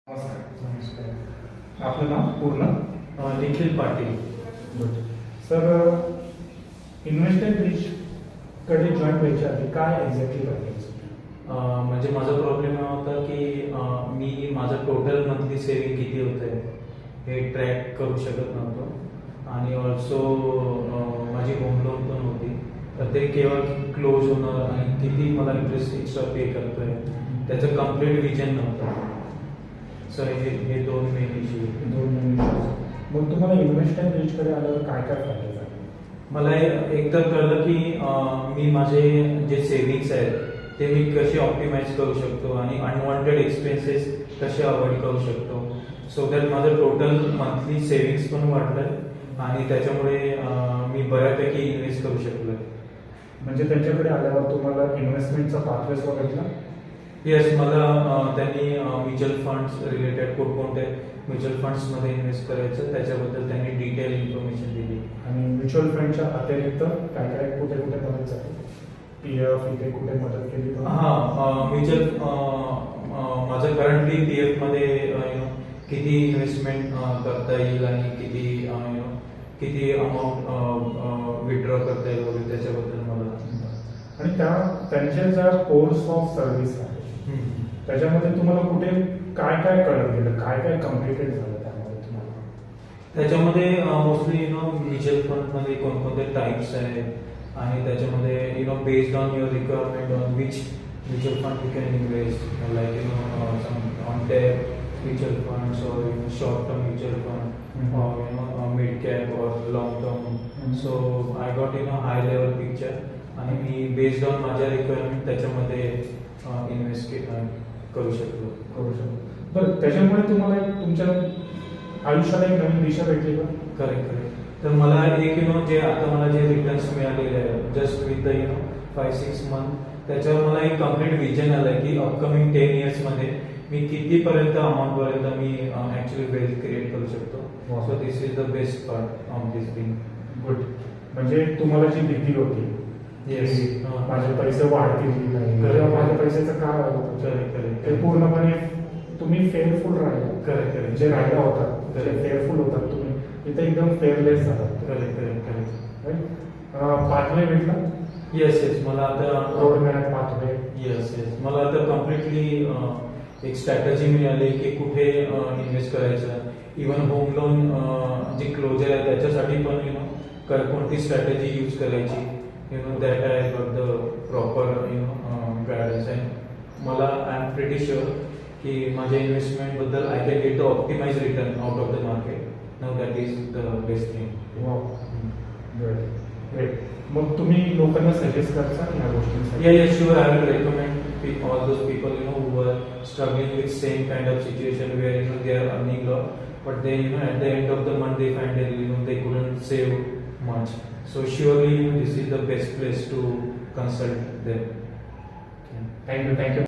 नमस्कार. नमस्कार. आपलं नाव पूर्ण? Nikhil Patil. Good. Sir, invested rich कडे जॉईन व्हायच्या आधी काय एक्झॅक्टली करायचं? म्हणजे माझा प्रॉब्लेम हा होता की मी माझं टोटल मंथली सेव्हिंग किती होतं हे ट्रॅक करू शकत नव्हतो. आणि ऑल्सो माझी होम लोन पण होती, तर ते केव्हा क्लोज होणार आणि किती मला इंटरेस्ट एक्स्ट्रा पे करतोय त्याचं कम्प्लीट विजन नव्हतं. सर हे दोन मेन इश्यू. मग तुम्हाला इन्व्हेस्टेड रिच कडे आल्यावर काय काय फायदे झाले? मला एक तर कळलं की मी माझे जे सेव्हिंग्स आहेत ते मी कसे ऑप्टिमाइज करू शकतो आणि अनवॉन्टेड एक्सपेन्सेस कसे अवॉइड करू शकतो, सो दॅट माझं टोटल मंथली सेव्हिंग्स पण वाढलं आणि त्याच्यामुळे मी बऱ्यापैकी इन्व्हेस्ट करू शकलो. म्हणजे त्यांच्याकडे आल्यावर तुम्हाला इन्व्हेस्टमेंटचा पाथवेज बघितला? येस, मला त्यांनी म्युच्युअल फंड्स रिलेटेड कोणकोणत्या म्युच्युअल फंड्समध्ये इन्व्हेस्ट करायचं त्याच्याबद्दल त्यांनी डिटेल इन्फॉर्मेशन दिली. आणि म्युच्युअल फंडच्या अतिरिक्त काय काय कुठे कुठे मदत झाली? पीएफ इथे कुठे मदत केली? हां, म्युच्युअल माझं करंटली पीएफ मध्ये किती इन्व्हेस्टमेंट करता येईल आणि किती अमाऊंट विड्रॉ करता येईल वगैरे त्याच्याबद्दल मला. आणि त्यांचे ज्या कोर्स ऑफ सर्व्हिस आहे त्याच्यामध्ये तुम्हाला कुठे काय काय कळत गेलं, काय काय कम्प्लिकेट झालं त्यामध्ये तुम्हाला? त्याच्यामध्ये मोस्टली म्युच्युअल फंडमध्ये कोणकोणते टाईप्स आहेत आणि त्याच्यामध्ये based on your requirement on which mutual fund you can invest, like on tap mutual funds और शॉर्ट टर्म म्युच्युअल फंड और मिड कॅप और long term. So I got high level picture आणि मी based on माझ्या requirement त्याच्यामध्ये invest करू शकतो. बरं, त्याच्यामुळे तुम्हाला तुमच्या आयुष्याला एक नवीन दिशा भेटली का? करेक्ट. तर मला एक जे आता मला जे रिटर्न्स मिळालेले आहे जस्ट विथ द 5-6 मंथ, त्याच्यावर मला एक कम्प्लीट विजन आलं की अपकमिंग 10 years मध्ये मी कितीपर्यंत अमाऊंट पर्यंत मी ऍक्च्युअली वेल्थ क्रिएट करू शकतो. So this is the best part of this thing. Good. म्हणजे तुम्हाला जी भीती होती माझे पैसे वाढतील की नाही, माझ्या पैशाचं काय व्हायला, ते पूर्णपणे तुम्ही फेअरफुल राहिला. करेक्ट. जे राहिला होता जे फेअरफुल होता तुम्ही इथे एकदम फेअरलेस झाला. करेक्ट. पाथवे भेटला? येस. मला आता रोड मॅप पाथवे. येस. मला आता कम्प्लिटली एक स्ट्रॅटेजी मिळाली की कुठे इन्व्हेस्ट करायचं. इवन होम लोन जे क्लोजर आहे त्याच्यासाठी पण कोणती स्ट्रॅटेजी यूज करायची, that I got the proper guidance. And मला आय एम प्रिटी शुअर की माझ्या इन्व्हेस्टमेंट बद्दल I can get the optimise return out of the market. Now that is the best thing. Great. मग तुम्ही लोकांना suggest करता या गोष्टींसाठी? Yeah, sure. I will recommend all those people who are struggling with same kind of situation where they are earning lot, but they at the end of the month they find that they couldn't save much. So surely this is the best place to consult them. Thank you.